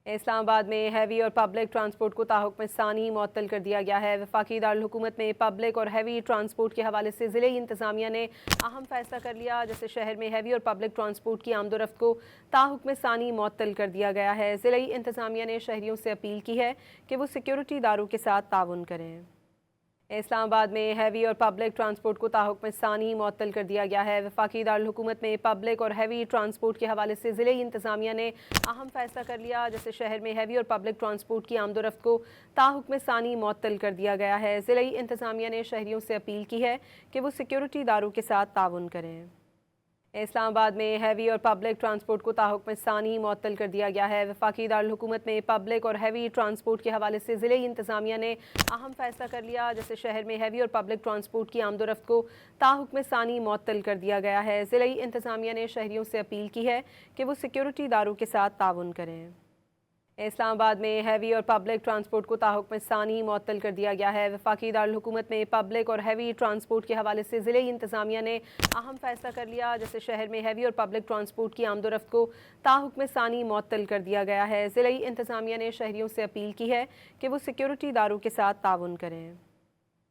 اسلام آباد میں ہیوی اور پبلک ٹرانسپورٹ کو تاحکم ثانی معطل کر دیا گیا ہے۔ وفاقی دارالحکومت میں پبلک اور ہیوی ٹرانسپورٹ کے حوالے سے ضلعی انتظامیہ نے اہم فیصلہ کر لیا، جیسے شہر میں ہیوی اور پبلک ٹرانسپورٹ کی آمد و رفت کو تاحکم ثانی معطل کر دیا گیا ہے۔ ضلعی انتظامیہ نے شہریوں سے اپیل کی ہے کہ وہ سیکیورٹی اداروں کے ساتھ تعاون کریں۔ اسلام آباد میں ہیوی اور پبلک ٹرانسپورٹ کو تاحکم ثانی معطل کر دیا گیا ہے۔ وفاقی دارالحکومت میں پبلک اور ہیوی ٹرانسپورٹ کے حوالے سے ضلعی انتظامیہ نے اہم فیصلہ کر لیا، جیسے شہر میں ہیوی اور پبلک ٹرانسپورٹ کی آمد و رفت کو تاحکم ثانی معطل کر دیا گیا ہے۔ ضلعی انتظامیہ نے شہریوں سے اپیل کی ہے کہ وہ سیکیورٹی اداروں کے ساتھ تعاون کریں۔ اسلام آباد میں ہیوی اور پبلک ٹرانسپورٹ کو تاحکم ثانی معطل کر دیا گیا ہے۔ وفاقی دارالحکومت میں پبلک اور ہیوی ٹرانسپورٹ کے حوالے سے ضلعی انتظامیہ نے اہم فیصلہ کر لیا، جیسے شہر میں ہیوی اور پبلک ٹرانسپورٹ کی آمد و رفت کو تاحکم ثانی معطل کر دیا گیا ہے۔ ضلعی انتظامیہ نے شہریوں سے اپیل کی ہے کہ وہ سیکیورٹی اداروں کے ساتھ تعاون کریں۔ اسلام آباد میں ہیوی اور پبلک ٹرانسپورٹ کو تاحکم ثانی معطل کر دیا گیا ہے۔ وفاقی دارالحکومت میں پبلک اور ہیوی ٹرانسپورٹ کے حوالے سے ضلعی انتظامیہ نے اہم فیصلہ کر لیا، جیسے شہر میں ہیوی اور پبلک ٹرانسپورٹ کی آمد و رفت کو تاحکم ثانی معطل کر دیا گیا ہے۔ ضلعی انتظامیہ نے شہریوں سے اپیل کی ہے کہ وہ سیکیورٹی اداروں کے ساتھ تعاون کریں۔